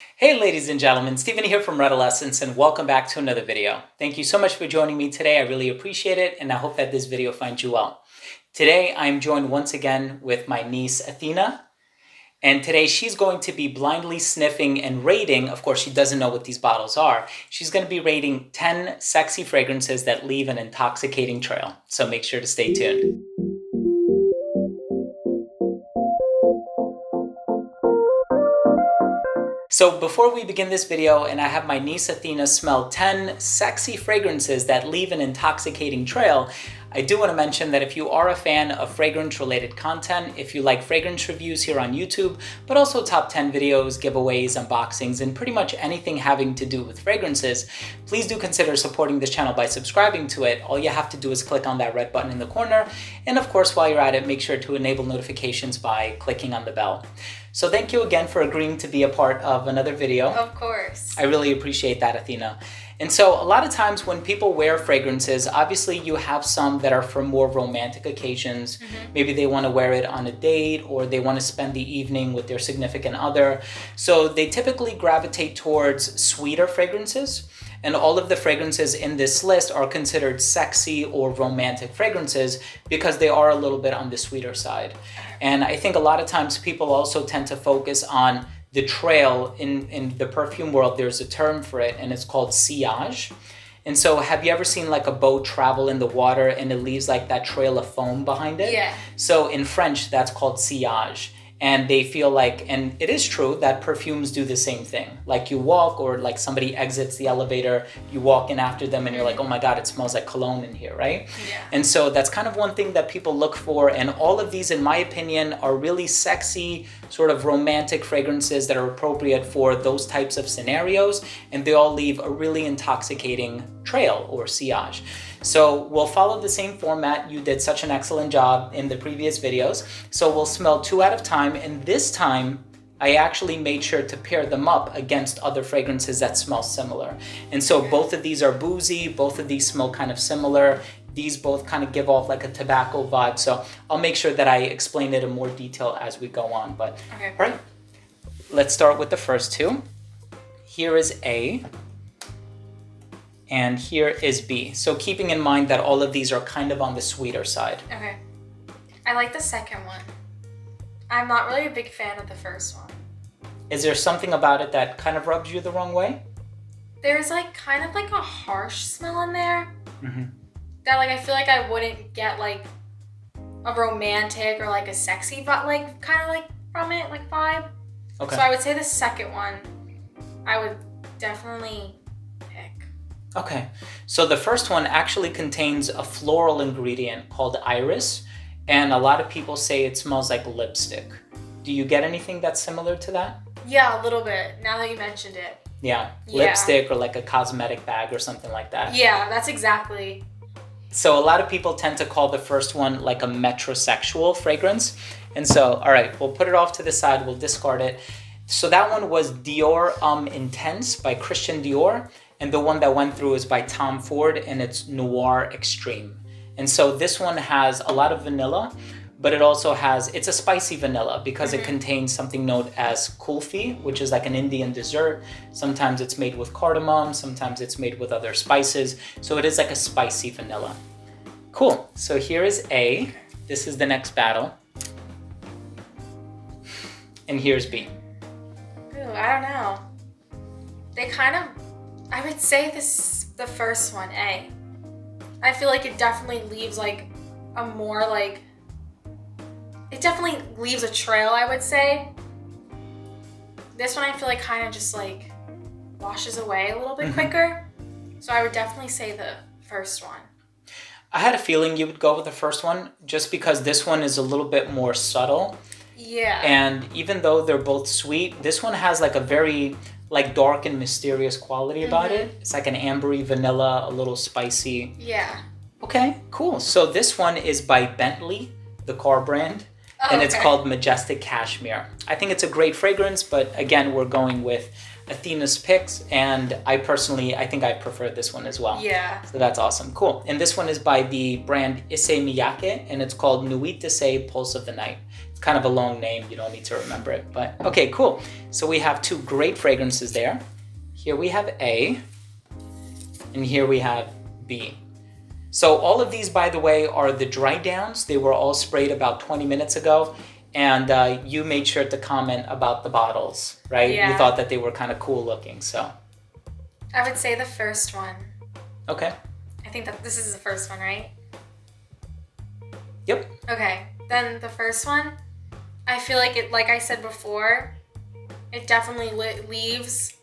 Hey ladies and gentlemen, Stephen here from Redolessence and welcome back to another video. Thank you so much for joining me today. I really appreciate it and I hope that this video finds you well. Today I'm joined once again with my niece Athena, and today she's going to be blindly sniffing and rating. Of course, she doesn't know what these bottles are. She's going to be rating 10 sexy fragrances that leave an intoxicating trail. So make sure to stay tuned. So before we begin this video and I have my niece Athena smell 10 sexy fragrances that leave an intoxicating trail, I do want to mention that if you are a fan of fragrance related content, if you like fragrance reviews here on YouTube, but also top 10 videos, giveaways, unboxings, and pretty much anything having to do with fragrances, please do consider supporting this channel by subscribing to it. All you have to do is click on that red button in the corner. And of course, while you're at it, make sure to enable notifications by clicking on the bell. So thank you again for agreeing to be a part of another video. Of course. I really appreciate that, Athena. And so a lot of times when people wear fragrances, obviously you have some that are for more romantic occasions. Maybe they want to wear it on a date or they want to spend the evening with their significant other. So they typically gravitate towards sweeter fragrances. And all of the fragrances in this list are considered sexy or romantic fragrances because they are a little bit on the sweeter side. And I think a lot of times people also tend to focus on the trail. In the perfume world, there's a term for it and it's called sillage. And so have you ever seen like a boat travel in the water and it leaves like that trail of foam behind it? Yeah. So in French, that's called sillage. And they feel like, and it is true that perfumes do the same thing. Like you walk or like somebody exits the elevator, you walk in after them and you're like, oh my God, it smells like cologne in here, right? Yeah. And so that's kind of one thing that people look for. And all of these, in my opinion, are really sexy, sort of romantic fragrances that are appropriate for those types of scenarios. And they all leave a really intoxicating trail or sillage. So we'll follow the same format. You did such an excellent job in the previous videos. So we'll smell 2 at a time. And this time, I actually made sure to pair them up against other fragrances that smell similar. And so both of these are boozy. Both of these smell kind of similar. These both kind of give off like a tobacco vibe. So I'll make sure that I explain it in more detail as we go on. But Okay. all right, let's start with the first 2. Here is A. And here is B. So keeping in mind that all of these are kind of on the sweeter side. Okay. I like the second one. I'm not really a big fan of the first one. Is there something about it that kind of rubs you the wrong way? There's like kind of like a harsh smell in there that like I feel like I wouldn't get like a romantic or like a sexy but like kind of like from it like vibe. Okay. So I would say the second one I would definitely pick. Okay. So the first one actually contains a floral ingredient called iris, and a lot of people say it smells like lipstick. Do you get anything that's similar to that? Yeah, a little bit. Now that you mentioned it. Yeah. Yeah. Lipstick or like a cosmetic bag or something like that. Yeah, that's exactly. So a lot of people tend to call the first one like a metrosexual fragrance. And so, all right, we'll put it off to the side. We'll discard it. So that one was Dior Intense by Christian Dior. And the one that went through is by Tom Ford and it's Noir Extreme. And so this one has a lot of vanilla, but it also has, it's a spicy vanilla because it contains something known as kulfi, which is like an Indian dessert. Sometimes it's made with cardamom, sometimes it's made with other spices. So it is like a spicy vanilla. Cool, so here is A. This is the next battle. And here's B. Ooh, I don't know. They kind of, I would say the first one, A. I feel like it definitely leaves like a more like, it definitely leaves a trail, I would say. This one I feel like kind of just like washes away a little bit quicker. So I would definitely say the first one. I had a feeling you would go with the first one just because this one is a little bit more subtle. Yeah. And even though they're both sweet, this one has like a very like dark and mysterious quality about it. It's like an ambery vanilla, a little spicy. Yeah. Okay, cool. So this one is by Bentley, the car brand, and it's called Majestic Cashmere. I think it's a great fragrance, but again, we're going with Athena's picks, and I think I prefer this one as well. Yeah. So that's awesome. Cool. And this one is by the brand Issey Miyake, and it's called Nuit Issey Pulse of the Night. kind of a long name. You don't need to remember it. But okay, cool. So we have 2 great fragrances there. Here we have A, and here we have B. So all of these, by the way, are the dry downs. They were all sprayed about 20 minutes ago. And you made sure to comment about the bottles, right? Yeah. You thought that they were kind of cool looking, so. I would say the first one. Okay. I think that this is the first one, right? Yep. Okay, then the first one, I feel like it, like I said before, it definitely leaves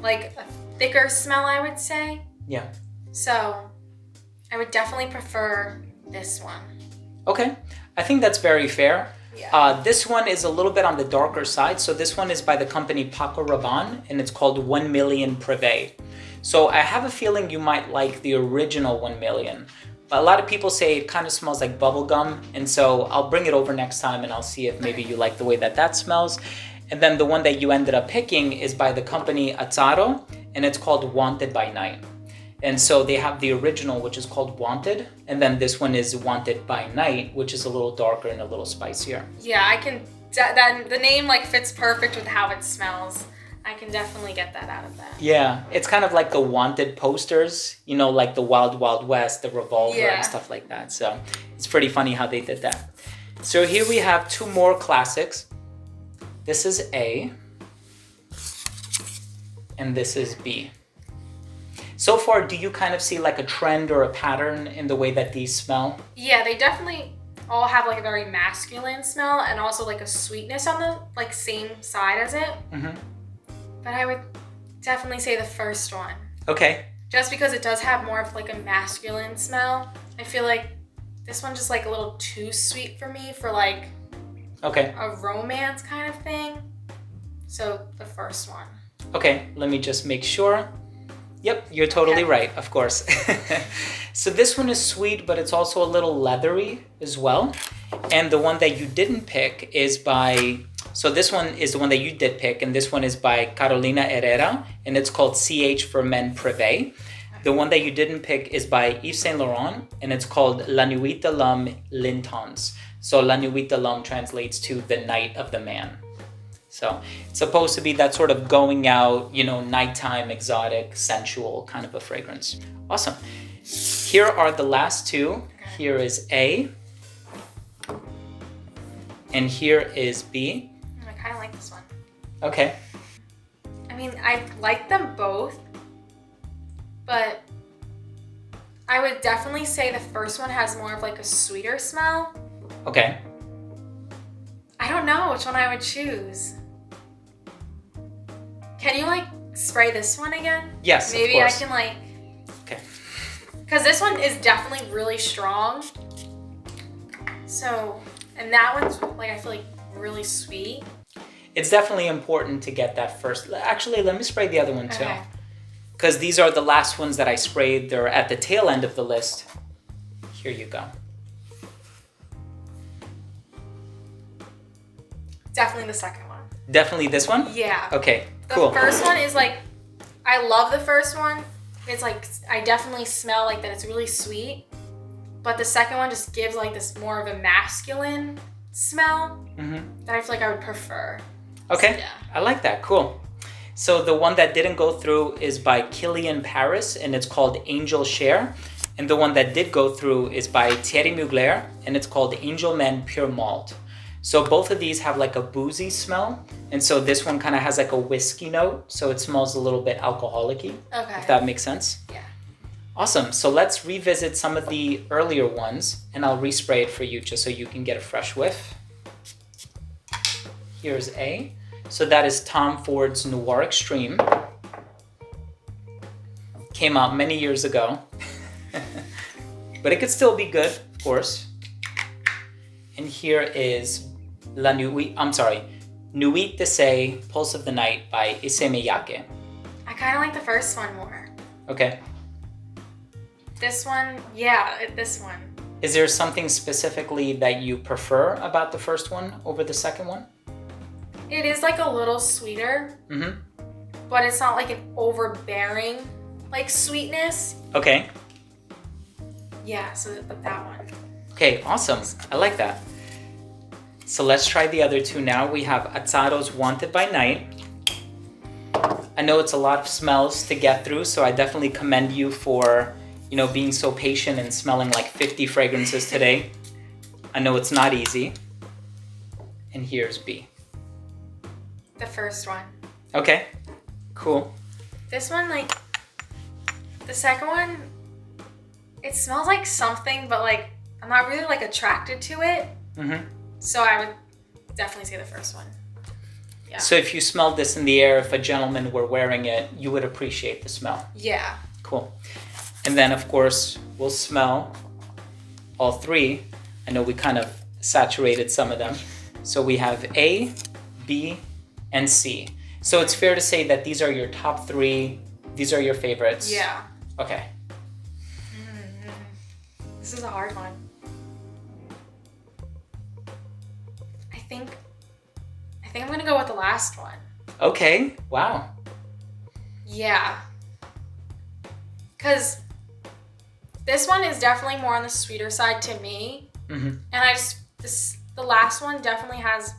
like a thicker smell, I would say. Yeah. So I would definitely prefer this one. Okay. I think that's very fair. Yeah. This one is a little bit on the darker side. So this one is by the company Paco Rabanne, and it's called 1 Million Privé. So I have a feeling you might like the original 1 Million. But a lot of people say it kind of smells like bubblegum. And so I'll bring it over next time and I'll see if maybe you like the way that that smells. And then the one that you ended up picking is by the company Azzaro, and it's called Wanted by Night. And so they have the original, which is called Wanted, and then this one is Wanted by Night, which is a little darker and a little spicier. Yeah, I can, that the name like fits perfect with how it smells. I can definitely get that out of that. Yeah, it's kind of like the Wanted posters, you know, like the Wild Wild West, the Revolver and stuff like that. So it's pretty funny how they did that. So here we have 2 more classics. This is A, and this is B. So far, do you kind of see like a trend or a pattern in the way that these smell? Yeah, they definitely all have like a very masculine smell and also like a sweetness on the like same side as it. Mm-hmm. But I would definitely say the first one. Okay. Just because it does have more of like a masculine smell. I feel like this one's just like a little too sweet for me for like a romance kind of thing. So the first one. Okay, let me just make sure. Yep, you're totally right, of course. So this one is sweet, but it's also a little leathery as well. And the one that you didn't pick is by, so this one is the one that you did pick, and this one is by Carolina Herrera, and it's called CH for Men Privé. The one that you didn't pick is by Yves Saint Laurent, and it's called La Nuit de l'Homme l'Intense. So La Nuit de l'Homme translates to the night of the man. So it's supposed to be that sort of going out, you know, nighttime, exotic, sensual kind of a fragrance. Awesome. Here are the last 2. Here is A. And here is B. I kind of like this one. Okay. I mean, I like them both, but I would definitely say the first one has more of like a sweeter smell. Okay. I don't know which one I would choose. Can you like spray this one again? Yes, Maybe of I course. can like... Okay. Because this one is definitely really strong. So, and that one's like, I feel like really sweet. It's definitely important to get that first. Actually, let me spray the other one too. Okay. Because these are the last ones that I sprayed. They're at the tail end of the list. Here you go. Definitely the second one. Definitely this one? Yeah. Okay, The cool. first one is like, I love the first one. It's like, I definitely smell like that it's really sweet. But the second one just gives like this more of a masculine smell that I feel like I would prefer. Okay, So, yeah. I like that. Cool. So the one that didn't go through is by Kilian Paris, and it's called Angel Share. And the one that did go through is by Thierry Mugler, and it's called Angel Men Pure Malt. So both of these have like a boozy smell. And so this one kind of has like a whiskey note. So it smells a little bit alcoholic-y, Okay. if that makes sense. Yeah. Awesome. So let's revisit some of the earlier ones, and I'll respray it for you just so you can get a fresh whiff. Here's A. So that is Tom Ford's Noir Extreme. Came out many years ago. But it could still be good, of course. And here is Nuit de Say, Pulse of the Night by Issey Miyake. I kind of like the first one more. Okay. This one, yeah, this one. Is there something specifically that you prefer about the first one over the second one? It is like a little sweeter, but it's not like an overbearing like sweetness. Okay. Yeah, so that one. Okay, awesome. I like that. So let's try the other two now. We have Azzaro's Wanted by Night. I know it's a lot of smells to get through, so I definitely commend you for, being so patient and smelling like 50 fragrances today. I know it's not easy. And here's B. The first one. Okay, cool. This one, like, the second one, it smells like something, but like, I'm not really like attracted to it. Mm-hmm. So I would definitely say the first one. Yeah. So if you smelled this in the air, if a gentleman were wearing it, you would appreciate the smell. Yeah. Cool. And then, of course, we'll smell all three. I know we kind of saturated some of them. So we have A, B, and C. So it's fair to say that these are your top three. These are your favorites. Yeah. Okay. This is a hard one. I think I'm gonna go with the last one. Okay. Wow. Yeah. Because this one is definitely more on the sweeter side to me. Mm-hmm. And the last one definitely has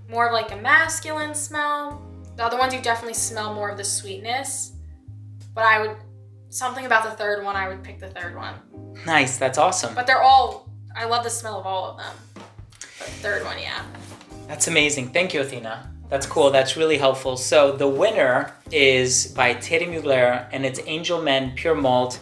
more of like a masculine smell. The other ones you definitely smell more of the sweetness. But something about the third one, I would pick the third one. Nice. That's awesome. But I love the smell of all of them. But the third one, yeah. That's amazing. Thank you, Athena. That's cool. That's really helpful. So the winner is by Thierry Mugler, and it's Angel Men Pure Malt.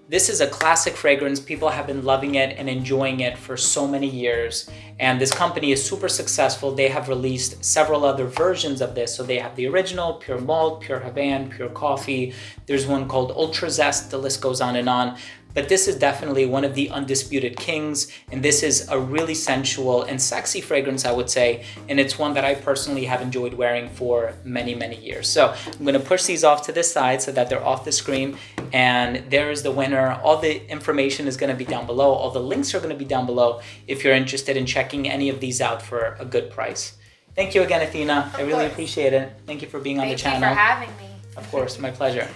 This is a classic fragrance. People have been loving it and enjoying it for so many years. And this company is super successful. They have released several other versions of this. So they have the original, Pure Malt, Pure Havane, Pure Coffee. There's one called Ultra Zest. The list goes on and on. But this is definitely one of the undisputed kings, and this is a really sensual and sexy fragrance, I would say, and it's one that I personally have enjoyed wearing for many, many years. So I'm going to push these off to the side so that they're off the screen, and there is the winner. All the information is going to be down below. All the links are going to be down below if you're interested in checking any of these out for a good price. Thank you again, Athena. I really appreciate it. Thank you for being on the channel. Thank you for having me. Of course, my pleasure.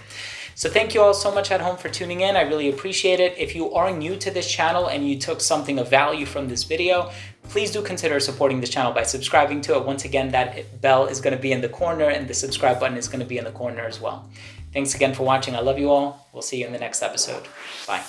So thank you all so much at home for tuning in. I really appreciate it. If you are new to this channel and you took something of value from this video, please do consider supporting this channel by subscribing to it. Once again, that bell is going to be in the corner and the subscribe button is going to be in the corner as well. Thanks again for watching. I love you all. We'll see you in the next episode. Bye.